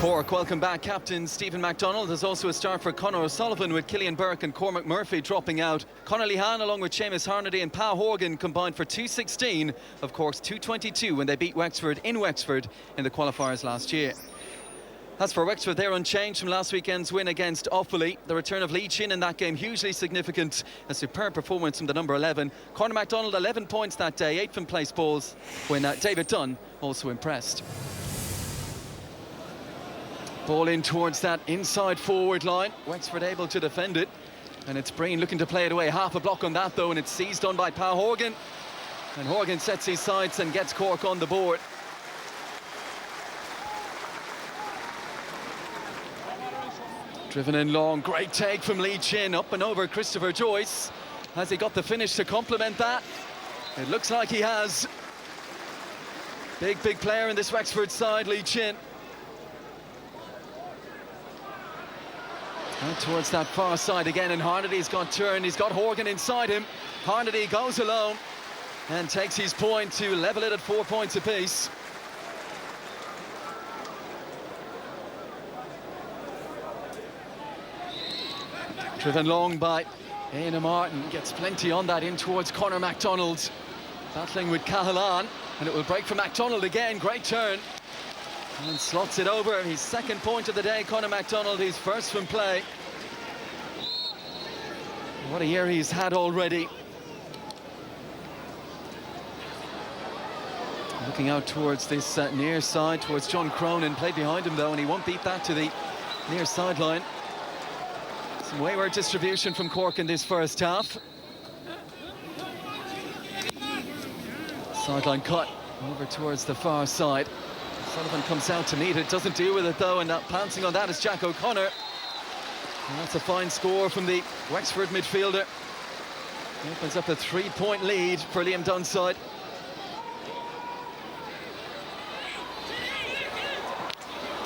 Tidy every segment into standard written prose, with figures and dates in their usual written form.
Cork, welcome back. Captain Stephen MacDonald. There's also a start for Conor O'Sullivan with Killian Burke and Cormac Murphy dropping out. Conor Lehan along with Seamus Harnedy and Pa Horgan combined for 216 of Cork's 222 when they beat Wexford in Wexford in the qualifiers last year. As for Wexford, they're unchanged from last weekend's win against Offaly. The return of Lee Chin in that game hugely significant. A superb performance from the number 11. Conor MacDonald 11 points that day, 8 from place balls, when David Dunn also impressed. Ball in towards that inside forward line. Wexford able to defend it. And it's Breen looking to play it away. Half a block on that though, and it's seized on by Pa Horgan. And Horgan sets his sights and gets Cork on the board. Driven in long, great take from Lee Chin, up and over Christopher Joyce. Has he got the finish to complement that? It looks like he has. Big player in this Wexford side, Lee Chin. And towards that far side again, and Harnedy's got turned. He's got Horgan inside him. Harnedy goes alone and takes his point to level it at 4 points apiece. Driven long by Éanna Martin, gets plenty on that in towards Conor MacDonald. Battling with Cahalane, and it will break for MacDonald again. Great turn. And slots it over. His second point of the day, Conor MacDonald, his first from play. What a year he's had already. Looking out towards this near side, towards John Cronin. Played behind him though, and he won't beat that to the near sideline. Some wayward distribution from Cork in this first half. Sideline cut over towards the far side. Sullivan comes out to meet it, doesn't deal with it though, and pouncing on that is Jack O'Connor. And that's a fine score from the Wexford midfielder. He opens up a 3-point lead for Liam Dunn's side.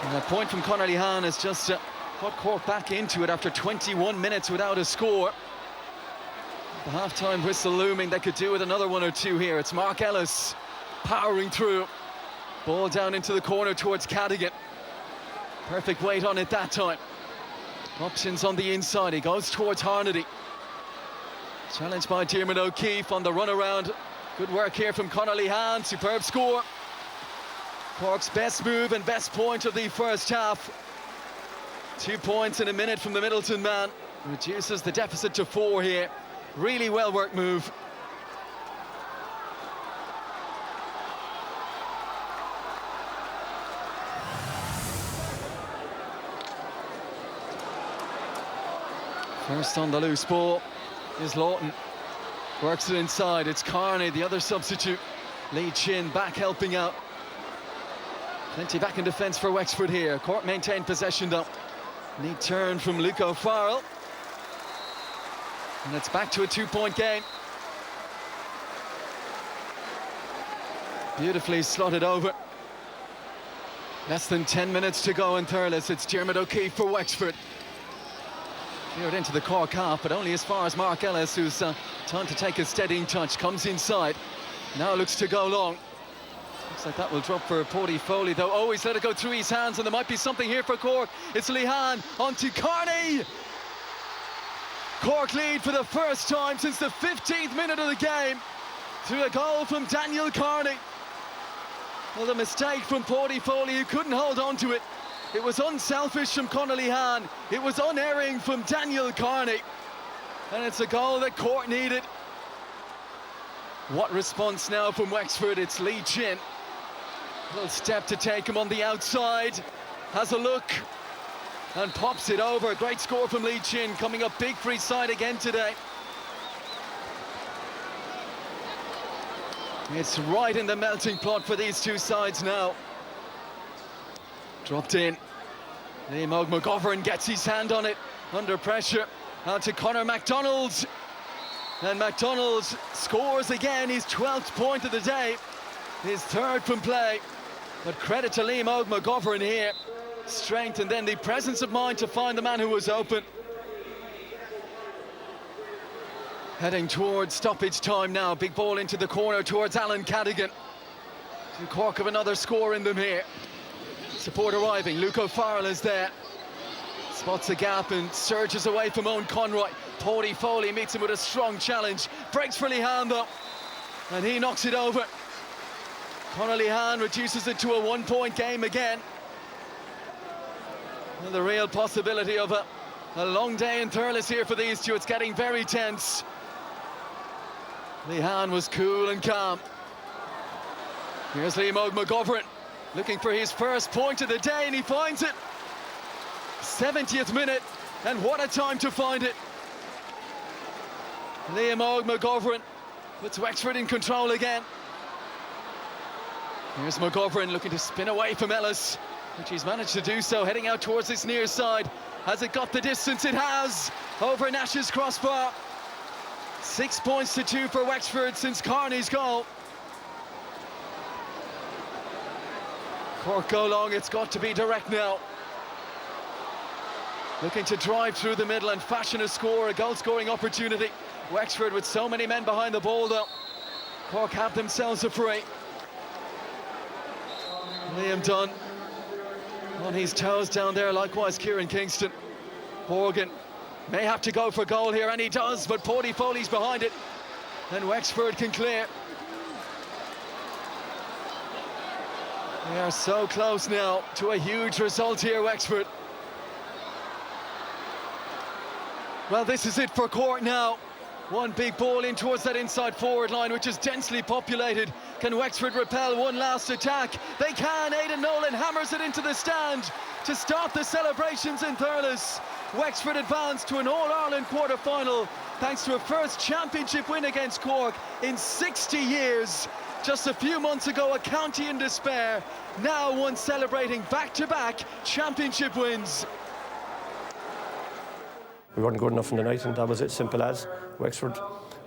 And that point from Conor Lehan has just got Cork back into it after 21 minutes without a score. The half-time whistle looming, they could do with another one or two here. It's Mark Ellis powering through. Ball down into the corner towards Cadigan. Perfect weight on it that time. Options on the inside, he goes towards Harnedy. Challenged by Diarmuid O'Keefe on the runaround. Good work here from Conor Lehan, superb score. Cork's best move and best point of the first half. 2 points in a minute from the Middleton man. Reduces the deficit to 4 here. Really well worked move. First on the loose ball is Lawton. Works it inside, it's Carney, the other substitute. Lee Chin back helping out. Plenty back in defence for Wexford here. Cork maintained possession though. Neat turn from Luke O'Farrell. And it's back to a 2-point game. Beautifully slotted over. Less than 10 minutes to go in Thurles. It's Diarmuid O'Keefe for Wexford. Cleared into the Cork half, but only as far as Mark Ellis, who's time to take a steadying touch, comes inside. Now looks to go long. Looks like that will drop for Paddy Foley, though. Oh, he's let it go through his hands, and there might be something here for Cork. It's Lehan onto Carney. Cork lead for the first time since the 15th minute of the game through a goal from Daniel Carney. Well, the mistake from Paddy Foley, who couldn't hold on to it. It was unselfish from Conor Lehan. It was unerring from Daniel Carney. And it's a goal that Cork needed. What response now from Wexford? It's Lee Chin. Little step to take him on the outside. Has a look and pops it over. Great score from Lee Chin, coming up big for his side again today. It's right in the melting pot for these two sides now. Dropped in. Liam McGovern gets his hand on it under pressure. Out to Conor MacDonald. And MacDonald scores again, his 12th point of the day. His third from play. But credit to Liam McGovern here. Strength and then the presence of mind to find the man who was open. Heading towards stoppage time now. Big ball into the corner towards Alan Cadigan. Cork have another score in them here. Support arriving. Luke O'Farrell is there. Spots a gap and surges away from Owen Conroy. Paddy Foley meets him with a strong challenge. Breaks for Lehan though, and he knocks it over. Conor Lehan reduces it to a 1-point game again. And the real possibility of a long day in Thurles here for these two. It's getting very tense. Lehan was cool and calm. Here's Liam McGovern looking for his first point of the day, and he finds it. 70th minute, and what a time to find it. Liam McGovern puts Wexford in control again. Here's McGovern looking to spin away from Ellis, which he's managed to do so, heading out towards this near side. Has it got the distance? It has, over Nash's crossbar. 6 points to 2 for Wexford since Carney's goal. Cork go long, it's got to be direct now. Looking to drive through the middle and fashion a score, a goal-scoring opportunity. Wexford with so many men behind the ball though. Cork have themselves a free. Liam Dunn on his toes down there, likewise Kieran Kingston. Horgan may have to go for goal here, and he does, but Paddy Foley's behind it, and Wexford can clear. They are so close now to a huge result here, Wexford. Well, this is it for Cork now. One big ball in towards that inside forward line, which is densely populated. Can Wexford repel one last attack? They can. Aidan Nolan hammers it into the stand to start the celebrations in Thurles. Wexford advance to an All-Ireland quarter-final thanks to a first championship win against Cork in 60 years. Just a few months ago, a county in despair. Now one celebrating back-to-back championship wins. We weren't good enough in the night, and that was it, simple as. Wexford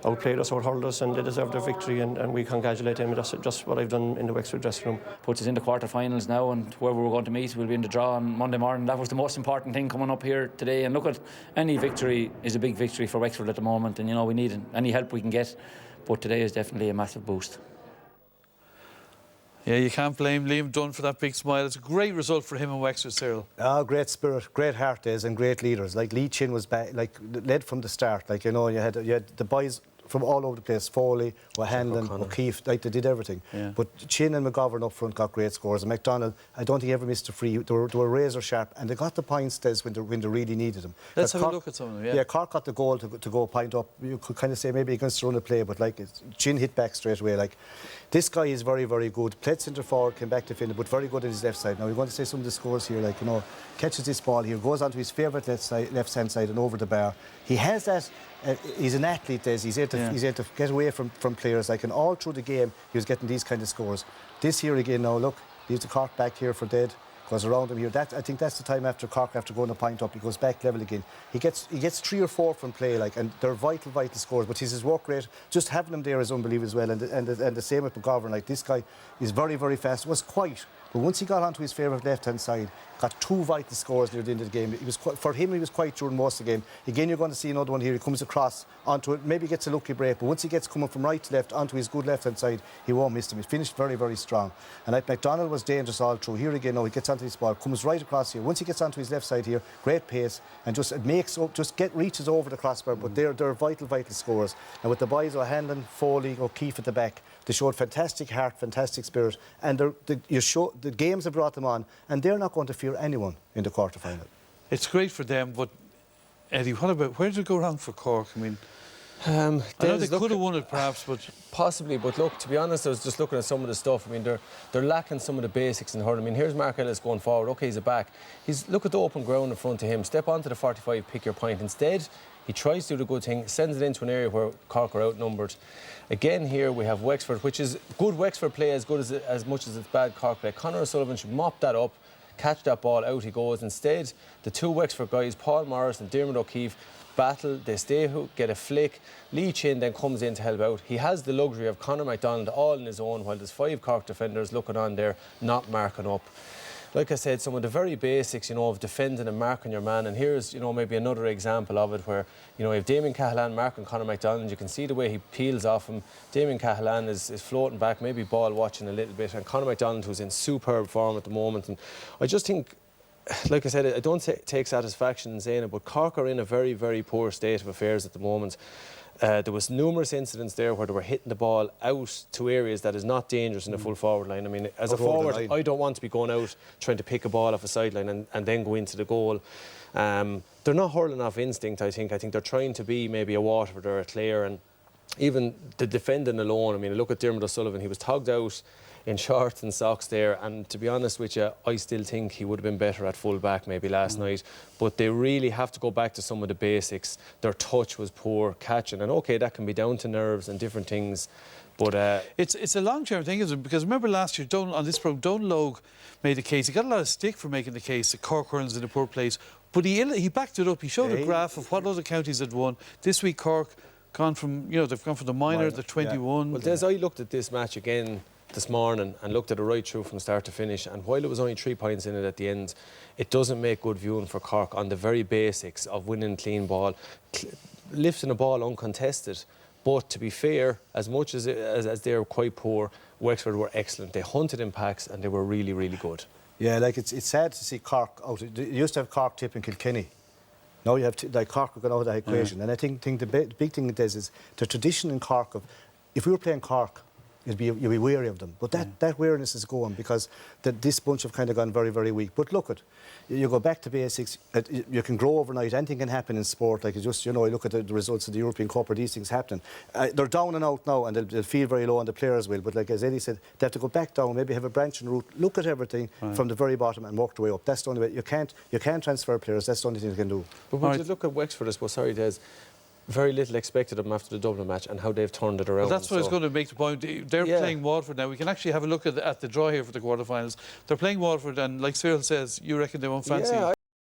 outplayed us, out-hurled us, and they deserved their victory, and we congratulate them. That's just what I've done in the Wexford dressing room. Puts us in the quarter-finals now, and whoever we're going to meet will be in the draw on Monday morning. That was the most important thing coming up here today, and look, at any victory is a big victory for Wexford at the moment, and you know we need any help we can get, but today is definitely a massive boost. Yeah, you can't blame Liam Dunn for that big smile. It's a great result for him and Wexford, Cyril. Oh, great spirit, great heart days, and great leaders. Like Lee Chin was back, like led from the start. Like, you know, you had the boys from all over the place. Foley, O'Hanlon, O'Keefe, like they did everything. Yeah. But Chin and McGovern up front got great scores. And McDonald, I don't think he ever missed a free. They were razor sharp, and they got the points, Des, when they really needed them. Let's have a look at some of them. Yeah, yeah, Cork got the goal to go a point up. You could kind of say maybe against the run of play, but like Chin hit back straight away. Like, this guy is very, very good. Played centre forward, came back to defender, but very good on his left side. Now we're going to say some of the scores here. Like, you know, catches this ball here, goes onto his favourite left-hand side and over the bar. He has that. He's an athlete, Des. He's able to get away from players. Like, and all through the game, he was getting these kind of scores. This here again now, look, leaves the Cork back here for dead. Goes around him here. I think that's the time after Cork, after going a point up, he goes back level again. He gets 3 or 4 from play, like, and they're vital scores. But his work rate, just having him there is unbelievable as well. And the same with McGovern. Like, this guy is very, very fast. Was quiet, but once he got onto his favourite left-hand side, got 2 vital scores near the end of the game. It was for him, he was quiet during most of the game. Again, you're going to see another one here. He comes across onto it, maybe gets a lucky break, but once he gets coming from right to left onto his good left-hand side, he won't miss them. He finished very, very strong. And like McDonald was dangerous all through. Here again, now he gets onto this ball, comes right across here. Once he gets onto his left side here, great pace, and just reaches over the crossbar. But they're vital scores. And with the boys O'Hanlon, Foley, O'Keefe at the back, they showed fantastic heart, fantastic spirit, and the games have brought them on, and they're not going to fear anyone in the quarter-final. It's great for them, but Eddie, where did it go wrong for Cork? I mean, I know they could have won it perhaps, but possibly. But look, to be honest, I was just looking at some of the stuff. I mean, they're lacking some of the basics in hurling. I mean, here's Mark Ellis going forward. Okay, he's a back. Look at the open ground in front of him. Step onto the 45, pick your point. Instead, he tries to do the good thing, sends it into an area where Cork are outnumbered. Again, here we have Wexford, which is good Wexford play, as good as much as it's bad Cork play. Conor O'Sullivan should mop that up, catch that ball, out he goes. Instead, the 2 Wexford guys, Paul Morris and Dermot O'Keefe, battle, they stay, get a flick. Lee Chin then comes in to help out. He has the luxury of Conor McDonald all on his own, while there's 5 Cork defenders looking on there, not marking up. like I said, some of the very basics, you know, of defending and marking your man. And here's, you know, maybe another example of it where, you know, if Damien Cahalane marking Conor McDonald, you can see the way he peels off him. Damien Cahalane is floating back, maybe ball watching a little bit, and Conor McDonald, who's in superb form at the moment. And I just think, like I said, I don't take satisfaction in saying it, but Cork are in a very, very poor state of affairs at the moment. There was numerous incidents there where they were hitting the ball out to areas that is not dangerous in the full forward line. I mean, as a forward, I don't want to be going out trying to pick a ball off a sideline and then go into the goal. They're not hurling off instinct, I think. I think they're trying to be maybe a Waterford or a Clare, and even the defending alone. I mean, look at Diarmuid O'Sullivan. He was togged out in shorts and socks there, and to be honest with you, I still think he would have been better at full back maybe last night. But they really have to go back to some of the basics. Their touch was poor, catching, and okay, that can be down to nerves and different things, but it's a long-term thing, isn't it? Because remember last year, on this programme, Donal Logue made a case. He got a lot of stick for making the case that Cork Hurling's in a poor place, but he backed it up. He showed a graph of what other counties had won. This week Cork gone from, you know, they've gone from the minor, the 21. Yeah. Well, Des, I looked at this match again this morning and looked at it right through from start to finish, and while it was only 3 points in it at the end, it doesn't make good viewing for Cork on the very basics of winning clean ball, lifting a ball uncontested. But to be fair, as much as they're quite poor, Wexford were excellent. They hunted in packs and they were really, really good. Yeah, like it's sad to see Cork out. You used to have Cork tipping Kilkenny. Now you have like Cork are going out of that equation. And I think the big thing it is the tradition in Cork of, if we were playing Cork, you'd be wary of them. But that wariness is going because this bunch have kind of gone very, very weak. But look at, you go back to basics, you can grow overnight. Anything can happen in sport. Like, you know, you look at the results of the European Cup, or these things happening. They're down and out now, and they'll feel very low, and the players will. But like as Eddie said, they have to go back down, maybe have a branching route, look at everything from the very bottom and work their way up. That's the only way. You can't transfer players. That's the only thing you can do. But when you look at Wexford, I suppose, sorry, Des, very little expected of them after the Dublin match and how they've turned it around. Well, that's what I was going to make the point. They're playing Waterford now. We can actually have a look at the draw here for the quarterfinals. They're playing Waterford, and like Cyril says, you reckon they won't fancy